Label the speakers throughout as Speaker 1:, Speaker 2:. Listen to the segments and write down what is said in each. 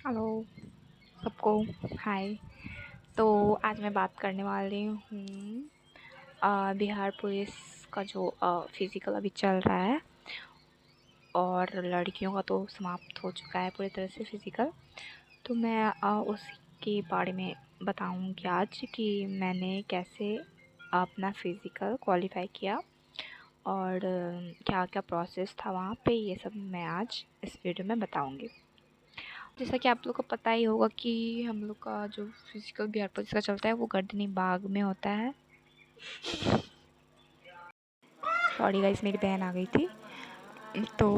Speaker 1: Hello सबको। हाय। तो आज मैं बात करने वाली हूँ बिहार पुलिस का जो फिज़िकल अभी चल रहा है, और लड़कियों का तो समाप्त हो चुका है पूरी तरह से फिज़िकल। तो मैं उसके बारे में बताऊँगी आज कि मैंने कैसे अपना फिज़िकल क्वालिफ़ाई किया और क्या क्या प्रोसेस था वहाँ पे, ये सब मैं आज इस वीडियो में बताऊँगी। जैसा कि आप लोग को पता ही होगा कि हम लोग का जो फिज़िकल बिहार पुलिस का चलता है वो गर्दनी बाग में होता है। सॉरी गाइस, मेरी बहन आ गई थी। तो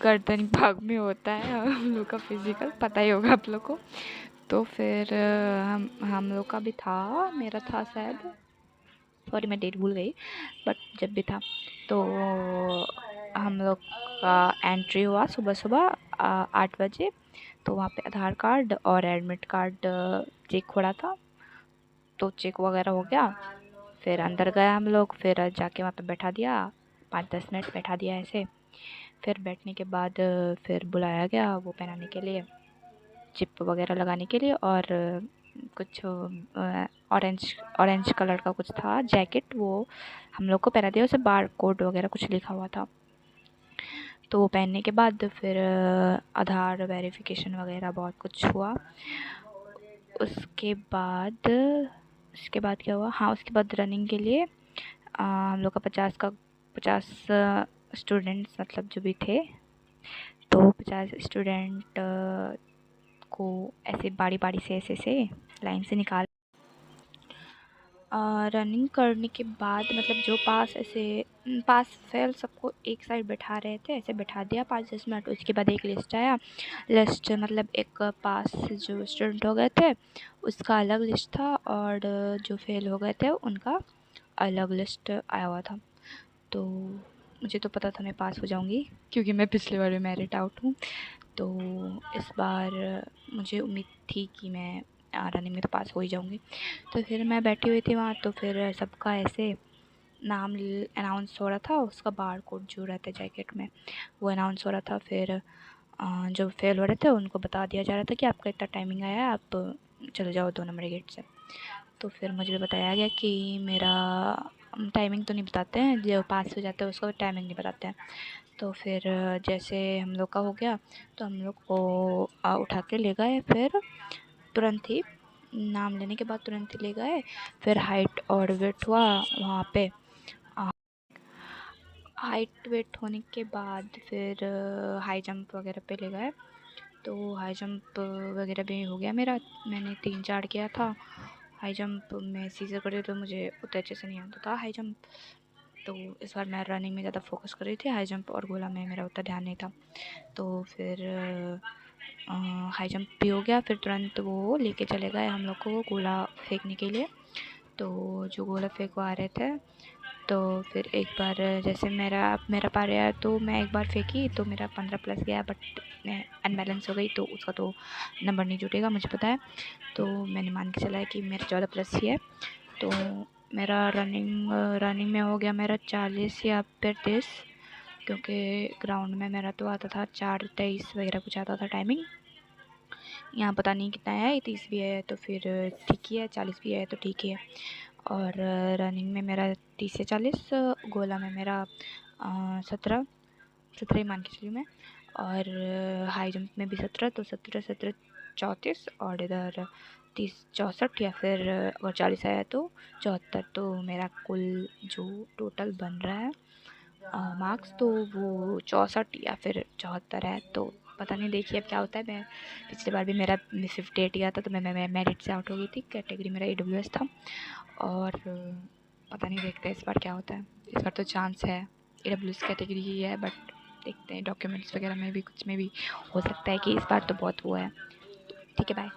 Speaker 1: गर्दनी बाग में होता है हम लोग का फिज़िकल, पता ही होगा आप लोग को। तो फिर हम लोग का भी था, मेरा था शायद, सॉरी मैं डेट भूल गई, बट जब भी था तो हम लोग का एंट्री हुआ सुबह सुबह 8 बजे। तो वहाँ पे आधार कार्ड और एडमिट कार्ड चेक हो रहा था, तो चेक वगैरह हो गया। फिर अंदर गए हम लोग, फिर जाके वहाँ पे बैठा दिया, 5-10 मिनट बैठा दिया ऐसे। फिर बैठने के बाद फिर बुलाया गया वो पहनाने के लिए, चिप वगैरह लगाने के लिए, और कुछ ऑरेंज ऑरेंज कलर का कुछ था जैकेट, वो हम लोग को पहना दिया। उसे बार कोड वगैरह कुछ लिखा हुआ था। तो वो पहनने के बाद फिर आधार वेरिफिकेशन वगैरह बहुत कुछ हुआ। उसके बाद क्या हुआ, हाँ उसके बाद रनिंग के लिए हम लोग का 50 स्टूडेंट्स मतलब जो भी थे, तो 50 स्टूडेंट को ऐसे बारी बारी से ऐसे लाइन से निकाल रनिंग करने के बाद, मतलब जो पास फेल सबको एक साइड बैठा रहे थे, ऐसे बैठा दिया 5-10 मिनट। उसके बाद एक लिस्ट आया, लिस्ट मतलब एक पास जो स्टूडेंट हो गए थे उसका अलग लिस्ट था, और जो फेल हो गए थे उनका अलग लिस्ट आया हुआ था। तो मुझे तो पता था मैं पास हो जाऊंगी, क्योंकि मैं पिछले बार में मेरिट आउट हूँ। तो इस बार मुझे उम्मीद थी कि मैं रनिंग में तो पास हो ही जाऊंगी। तो फिर मैं बैठी हुई थी वहाँ, तो फिर सबका ऐसे नाम अनाउंस हो रहा था, उसका बार कोड जो रहता है जैकेट में वो अनाउंस हो रहा था। फिर जो फेल हो रहे थे उनको बता दिया जा रहा था कि आपका इतना टाइमिंग आया है, आप चले जाओ 2 नंबर गेट से। तो फिर मुझे बताया गया कि मेरा टाइमिंग तो नहीं बताते हैं, जो पास हो जाता है उसको टाइमिंग नहीं बताते हैं। तो फिर जैसे हम लोग का हो गया, तो हम लोग को उठा के ले गए। फिर तुरंत ही नाम लेने के बाद तुरंत ही ले गए। फिर हाइट और वेट हुआ वहाँ पे। हाइट वेट होने के बाद फिर हाई जंप वगैरह पे ले गए। तो हाई जंप वगैरह भी हो गया मेरा, मैंने 3-4 किया था। हाई जंप में सीज़र करते तो मुझे उतना अच्छे से नहीं आता था हाई जंप, तो इस बार मैं रनिंग में ज़्यादा फोकस कर रही थी, हाई जंप और गोला में मेरा उतना ध्यान नहीं था। तो फिर हाई जंप भी हो गया। फिर तुरंत वो लेके चले गए हम लोग को गोला फेंकने के लिए। तो जो गोला फेंकवा रहे थे, तो फिर एक बार जैसे मेरा पार आया, तो मैं एक बार फेंकी तो मेरा 15 प्लस गया, बट मैं अनबैलेंस हो गई, तो उसका तो नंबर नहीं जुटेगा मुझे पता है। तो मैंने मान के चला है कि मेरा 14 प्लस ही है। तो मेरा रनिंग में हो गया मेरा 40 या 35, क्योंकि ग्राउंड में मेरा तो आता था 4:23 वगैरह कुछ आता था टाइमिंग। यहाँ पता नहीं कितना है, 30 भी है तो फिर ठीक ही है, 40 भी है तो ठीक ही है। और रनिंग में मेरा 30 से 40, गोला में मेरा 17 ही मान के चलिए मैं। और हाई जंप में भी 17, तो 17 34, और इधर 30-64, या फिर अगर 40 आया तो 74। तो मेरा कुल जो टोटल बन रहा है मार्क्स, तो वो 64 या फिर 74 है। तो पता नहीं, देखिए अब क्या होता है। मैं पिछले बार भी मेरा 58 गया था, तो मैं मेरिट से आउट हो गई थी। कैटेगरी मेरा AWS था, और पता नहीं, देखते हैं इस बार क्या होता है। इस बार तो चांस है AWS कैटेगरी ही है, बट देखते हैं डॉक्यूमेंट्स वगैरह में भी कुछ में भी हो सकता है कि इस बार तो बहुत वो है। ठीक है, बाय।